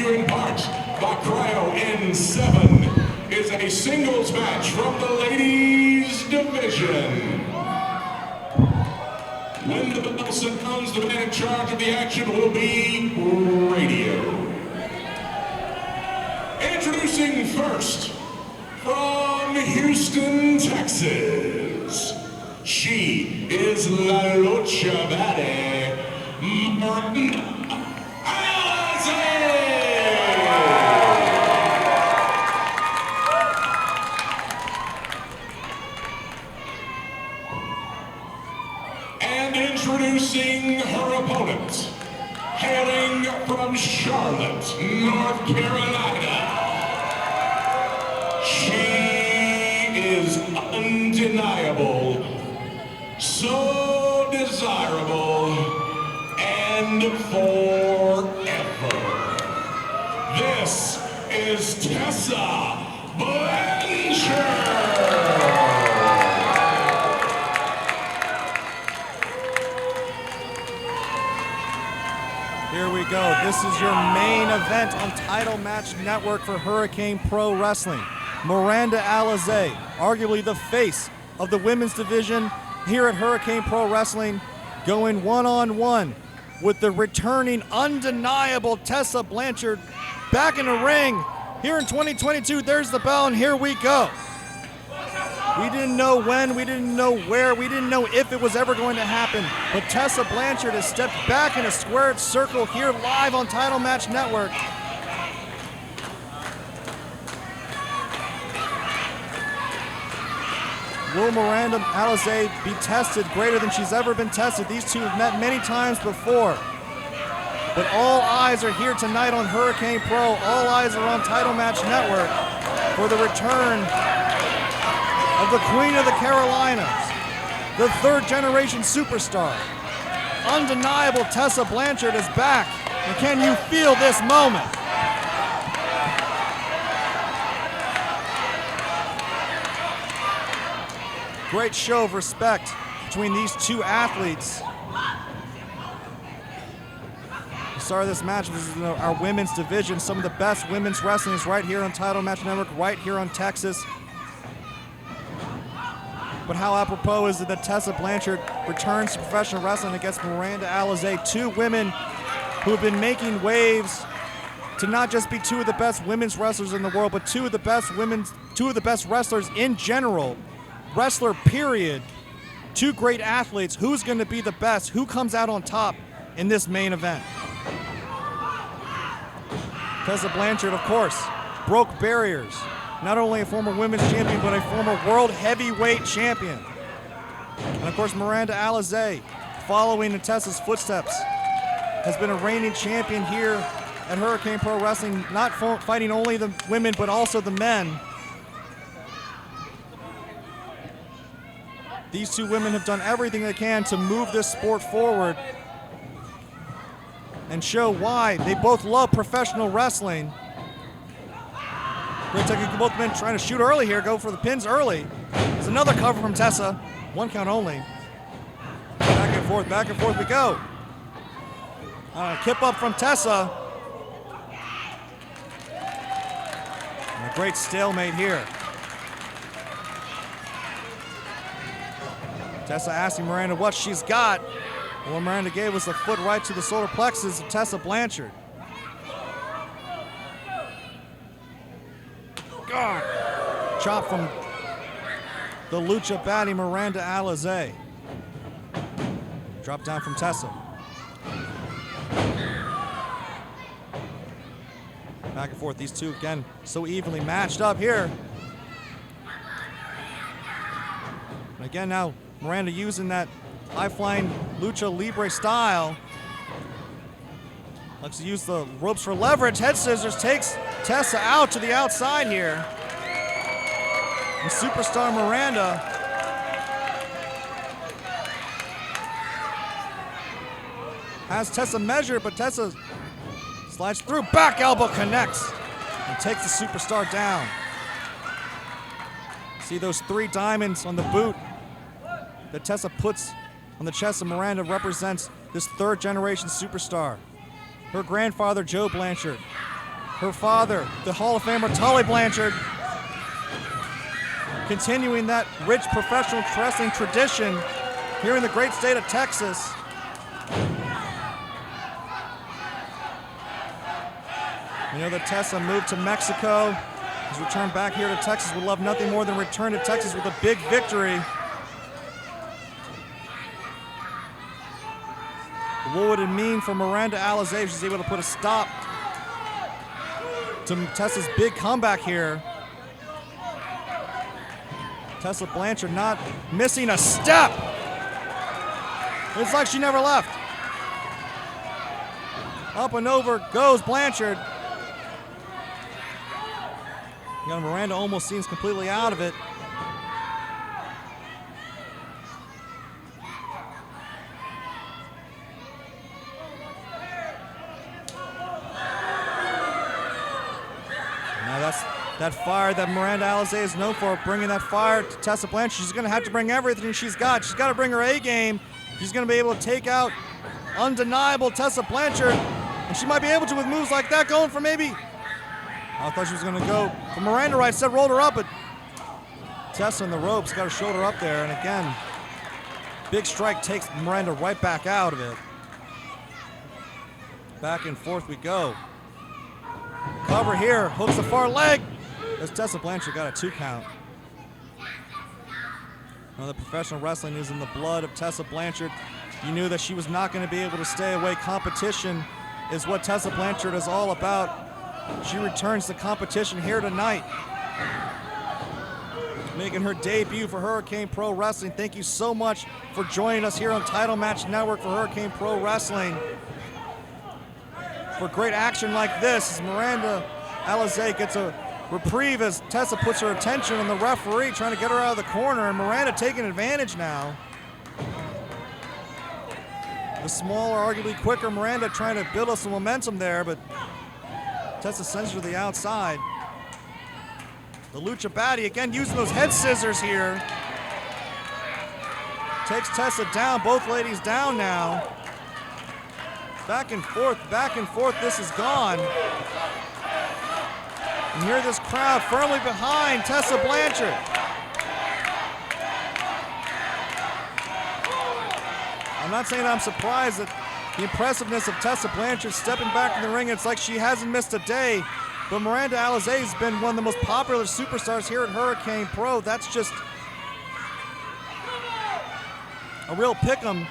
you in part by Cryo in 7, is a singles match from the ladies division. When the bell sounds, the man in charge of the action will be Radio. Introducing first, from Houston, Texas, she is La Lucha Baddie, Miranda Alize. And introducing her opponent, hailing from Charlotte, North Carolina, she is undeniable, so desirable, and forever. This is Tessa Blanchard. Here we go. This is your main event on Title Match Network for Hurricane Pro Wrestling. Miranda Alize, arguably the face of the women's division here at Hurricane Pro Wrestling, going one-on-one with the returning, undeniable Tessa Blanchard back in the ring here in 2022. There's the bell, and here we go. We didn't know when, we didn't know where, we didn't know if it was ever going to happen, but Tessa Blanchard has stepped back in a squared circle here live on Title Match Network. Will Miranda Alize be tested greater than she's ever been tested? These two have met many times before. But all eyes are here tonight on Hurricane Pro. All eyes are on Title Match Network for the return of the Queen of the Carolinas, the third-generation superstar. Undeniable Tessa Blanchard is back. And can you feel this moment? Great show of respect between these two athletes. The start of this match was our women's division. Some of the best women's wrestling is right here on Title Match Network, right here on Texas. But how apropos is it that Tessa Blanchard returns to professional wrestling against Miranda Alize, two women who have been making waves to not just be two of the best women's wrestlers in the world, but two of the best wrestlers in general. Wrestler, period. Two great athletes. Who's going to be the best? Who comes out on top in this main event? Tessa Blanchard, of course, broke barriers. Not only a former women's champion, but a former world heavyweight champion. And of course, Miranda Alize, following in Tessa's footsteps, has been a reigning champion here at Hurricane Pro Wrestling, not fighting only the women, but also the men. These two women have done everything they can to move this sport forward and show why they both love professional wrestling. Great technique, both men trying to shoot early here, go for the pins early. There's another cover from Tessa, one count only. Back and forth we go. Kip up from Tessa. And a great stalemate here. Tessa asking Miranda what she's got. Well, Miranda gave us a foot right to the solar plexus of Tessa Blanchard. God. Chop from the Lucha Baddie, Miranda Alize. Drop down from Tessa. Back and forth, these two again so evenly matched up here. And again now, Miranda using that high-flying lucha libre style. Likes to use the ropes for leverage. Head scissors takes Tessa out to the outside here. And superstar Miranda has Tessa measured, but Tessa slides through. Back elbow connects and takes the superstar down. See those 3 diamonds on the boot that Tessa puts on the chest of Miranda represents this third-generation superstar. Her grandfather, Joe Blanchard, her father, the Hall of Famer Tully Blanchard, continuing that rich professional wrestling tradition here in the great state of Texas. We know that Tessa moved to Mexico. Has returned back here to Texas. Would love nothing more than return to Texas with a big victory. What would it mean for Miranda Alize if she's able to put a stop to Tessa's big comeback here? Tessa Blanchard not missing a step. It's like she never left. Up and over goes Blanchard. Miranda almost seems completely out of it. Now that's that fire that Miranda Alize is known for, bringing that fire to Tessa Blanchard. She's going to have to bring everything she's got. She's got to bring her A game. She's going to be able to take out undeniable Tessa Blanchard, and she might be able to with moves like that, going for maybe. I thought she was going to go for Miranda right, said rolled her up, but Tessa in the ropes got her shoulder up there, and again, big strike takes Miranda right back out of it. Back and forth we go. Cover here, hooks the far leg, as Tessa Blanchard got a 2 count. Now the professional wrestling is in the blood of Tessa Blanchard. You knew that she was not going to be able to stay away. Competition is what Tessa Blanchard is all about. She returns to competition here tonight, making her debut for Hurricane Pro Wrestling. Thank you so much for joining us here on Title Match Network for Hurricane Pro Wrestling. For great action like this, as Miranda Alize gets a reprieve as Tessa puts her attention on the referee, trying to get her out of the corner, and Miranda taking advantage now. The smaller, arguably quicker Miranda trying to build up some momentum there, but Tessa sends her to the outside. The Lucha Baddie again using those head scissors here. Takes Tessa down, both ladies down now. Back and forth, this is gone. And here this crowd firmly behind Tessa Blanchard. I'm not saying I'm surprised at the impressiveness of Tessa Blanchard stepping back in the ring. It's like she hasn't missed a day. But Miranda Alize has been one of the most popular superstars here at Hurricane Pro. That's just a real pick'em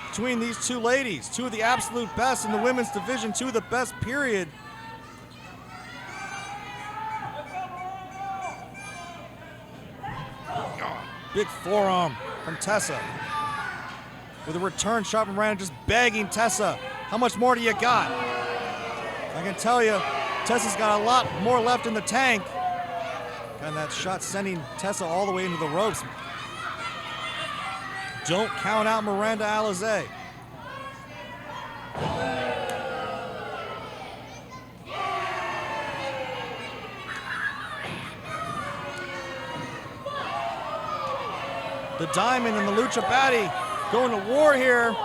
between these two ladies. Two of the absolute best in the women's division, two of the best, period. Big forearm from Tessa. With a return shot from Miranda, just begging Tessa, how much more do you got? I can tell you, Tessa's got a lot more left in the tank. And that shot sending Tessa all the way into the ropes. Don't count out Miranda Alize. The Diamond and the Lucha Baddie going to war here.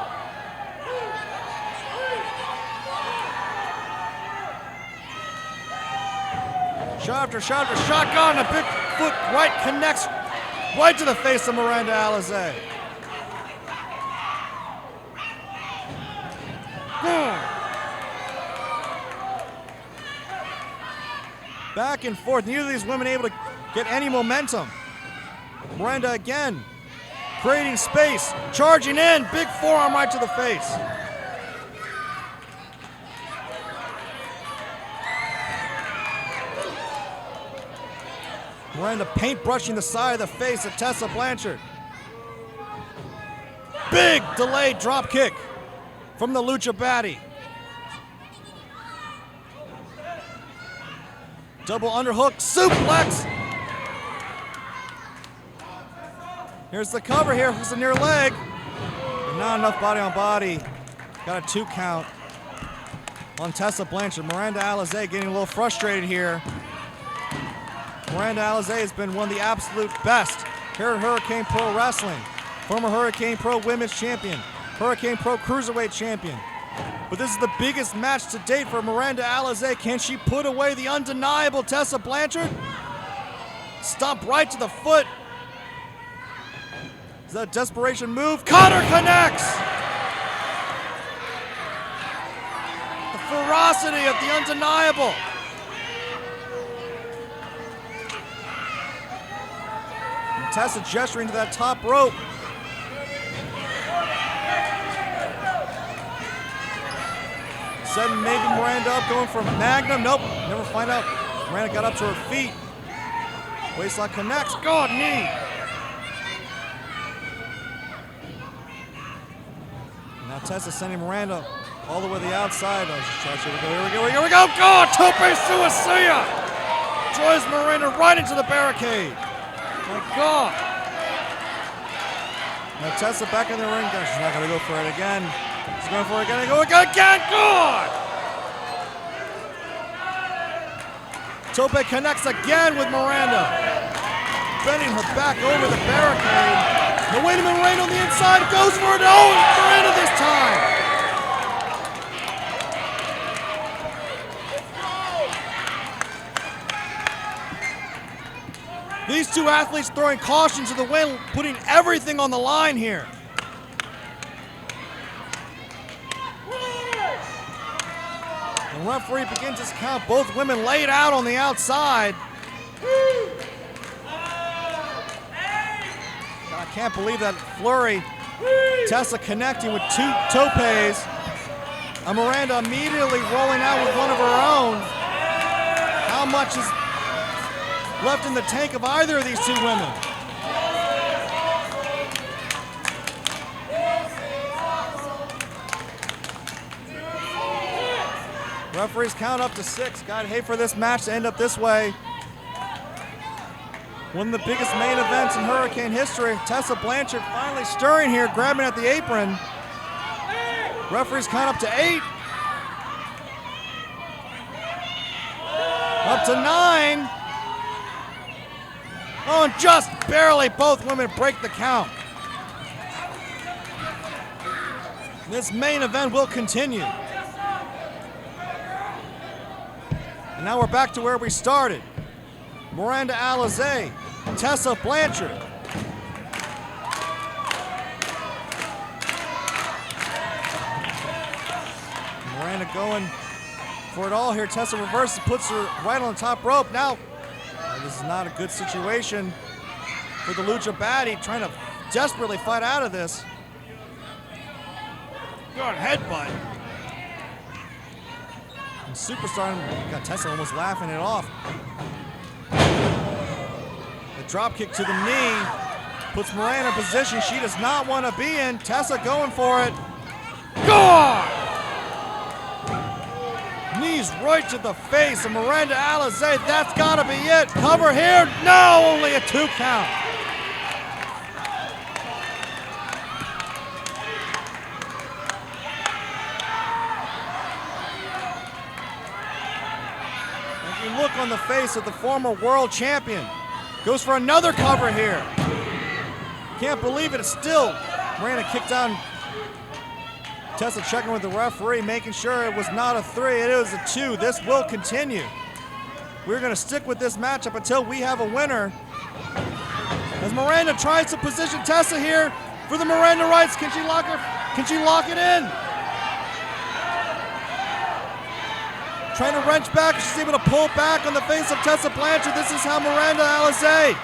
Shot after shot after shotgun. A big foot right connects right to the face of Miranda Alize. Back and forth. Neither of these women able to get any momentum. Miranda again, creating space, charging in, big forearm right to the face. Miranda paintbrushing the side of the face of Tessa Blanchard. Big delayed drop kick from the Lucha Baddie. Double underhook, suplex. Here's the cover here, hooks the near leg. But not enough body on body. Got a 2 count on Tessa Blanchard. Miranda Alize getting a little frustrated here. Miranda Alize has been one of the absolute best here at Hurricane Pro Wrestling. Former Hurricane Pro Women's Champion, Hurricane Pro Cruiserweight Champion, But this is the biggest match to date for Miranda Alize. Can she put away the undeniable Tessa Blanchard? Stomp right to the foot. Is that a desperation move? Cutter connects! The ferocity of the undeniable. And Tessa gesturing to that top rope. Setting maybe Miranda up, going for Magnum. Nope, never find out. Miranda got up to her feet. Waistlock connects. God, knee. Now Tessa sending Miranda all the way to the outside. Oh, here we go. God, tope suicida. Drives Miranda right into the barricade. My God. Now Tessa back in the ring. She's not going to go for it again. She's going for it again. Again. God. Tope connects again with Miranda. Bending her back over the barricade. Now wait a minute, Miranda on the inside. Goes for it. Oh, Miranda this time. These two athletes throwing caution to the wind, putting everything on the line here. The referee begins his count. Both women laid out on the outside. I can't believe that flurry. Tessa connecting with two topes. And Miranda immediately rolling out with one of her own. How much is left in the tank of either of these two women? Referees count up to 6. God, hate for this match to end up this way. One of the biggest main events in Hurricane history. Tessa Blanchard finally stirring here, grabbing at the apron. Referees count up to 8. Up to 9. Oh, and just barely both women break the count. This main event will continue. And now we're back to where we started. Miranda Alize, Tessa Blanchard. Miranda going for it all here. Tessa reverses, puts her right on the top rope. Now, this is not a good situation for the Lucha Baddie, trying to desperately fight out of this. Good headbutt. And Superstar got Tessa almost laughing it off. The drop kick to the knee puts Miranda in a position she does not want to be in. Tessa going for it. God! Knees right to the face of Miranda Alize. That's got to be it. Cover here. No, only a 2 count. If you look on the face of the former world champion, goes for another cover here. Can't believe it. It's still Miranda kicked down. Tessa checking with the referee, making sure it was not a 3, it was a 2. This will continue. We're going to stick with this matchup until we have a winner. As Miranda tries to position Tessa here for the Miranda rights. Can she lock her? Can she lock it in? Trying to wrench back. She's able to pull back on the face of Tessa Blanchard. This is how Miranda Alize.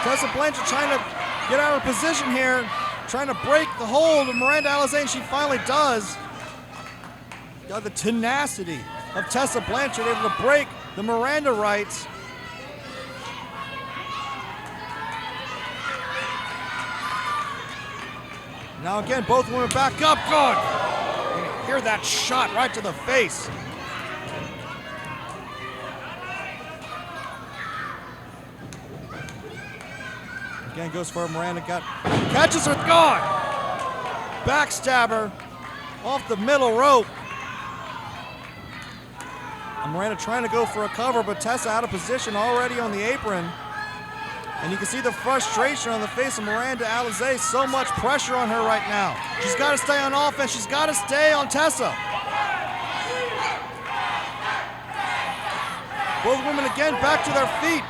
Tessa Blanchard trying to get out of position here, trying to break the hold of Miranda Alize, and she finally does. Got the tenacity of Tessa Blanchard able to break the Miranda rights. Now again, both women back up. Good. You can hear that shot right to the face. Again goes for Miranda, catches her, God! Backstabber off the middle rope. And Miranda trying to go for a cover, but Tessa out of position already on the apron. And you can see the frustration on the face of Miranda Alize. So much pressure on her right now. She's got to stay on offense. She's got to stay on Tessa. Both women again back to their feet.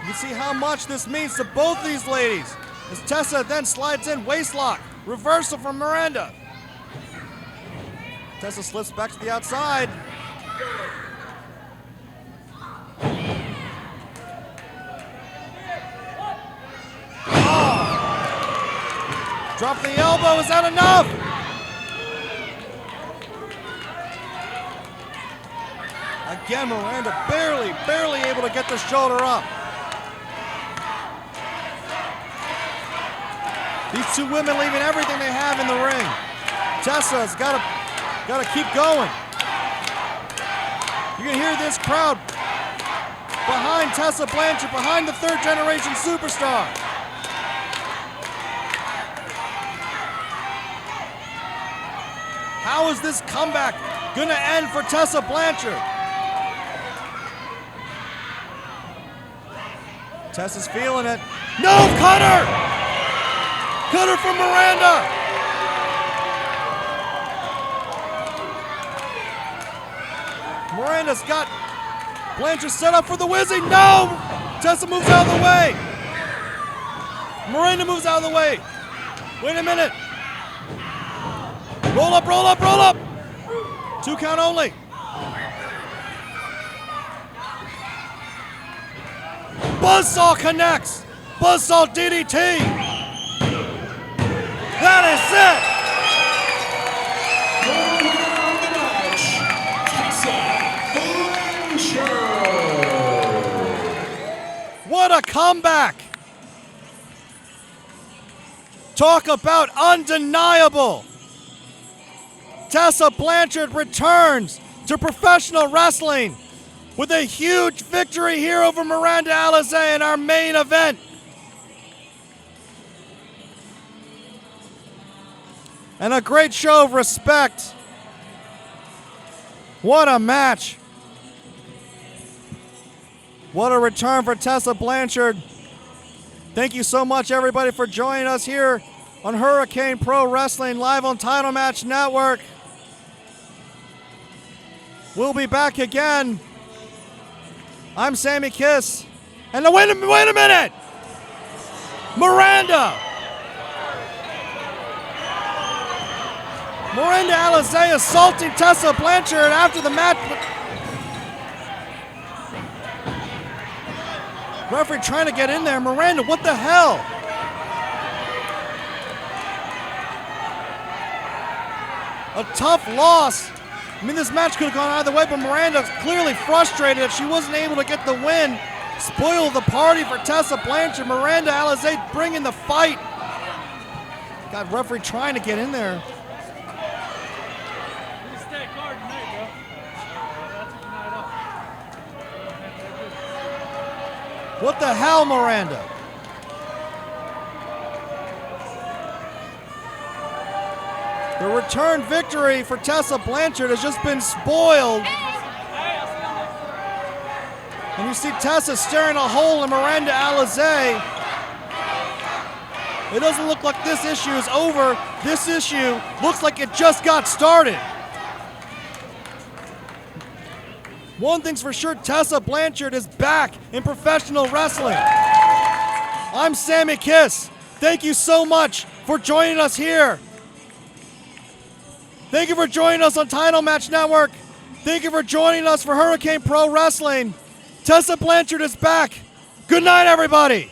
You see how much this means to both these ladies. As Tessa then slides in, waistlock. Reversal from Miranda. Tessa slips back to the outside. Drop the elbow, is that enough? Again, Miranda barely able to get the shoulder up. These two women leaving everything they have in the ring. Tessa's gotta keep going. You can hear this crowd behind Tessa Blanchard, behind the third generation superstar. How is this comeback gonna end for Tessa Blanchard? Tessa's feeling it. No, cutter! Cutter from Miranda! Miranda's got Blanchard set up for the Wizzy. No! Tessa moves out of the way. Miranda moves out of the way. Wait a minute. Roll up, roll up, roll up. 2 count only. Buzzsaw connects. Buzzsaw DDT. That is it. What a comeback. Talk about undeniable. Tessa Blanchard returns to professional wrestling with a huge victory here over Miranda Alize in our main event. And a great show of respect. What a match. What a return for Tessa Blanchard. Thank you so much, everybody, for joining us here on Hurricane Pro Wrestling, live on Title Match Network. We'll be back again. I'm Sammy Kiss. And wait a minute! Miranda Alize assaulting Tessa Blanchard after the match. Referee trying to get in there. Miranda, what the hell? A tough loss. I mean, this match could have gone either way, but Miranda's clearly frustrated that she wasn't able to get the win. Spoil the party for Tessa Blanchard. Miranda Alize bringing the fight. Got referee trying to get in there. What the hell, Miranda? The return victory for Tessa Blanchard has just been spoiled. And you see Tessa staring a hole in Miranda Alize. It doesn't look like this issue is over. This issue looks like it just got started. One thing's for sure, Tessa Blanchard is back in professional wrestling. I'm Sammy Kiss. Thank you so much for joining us here. Thank you for joining us on Title Match Network. Thank you for joining us for Hurricane Pro Wrestling. Tessa Blanchard is back. Good night, everybody.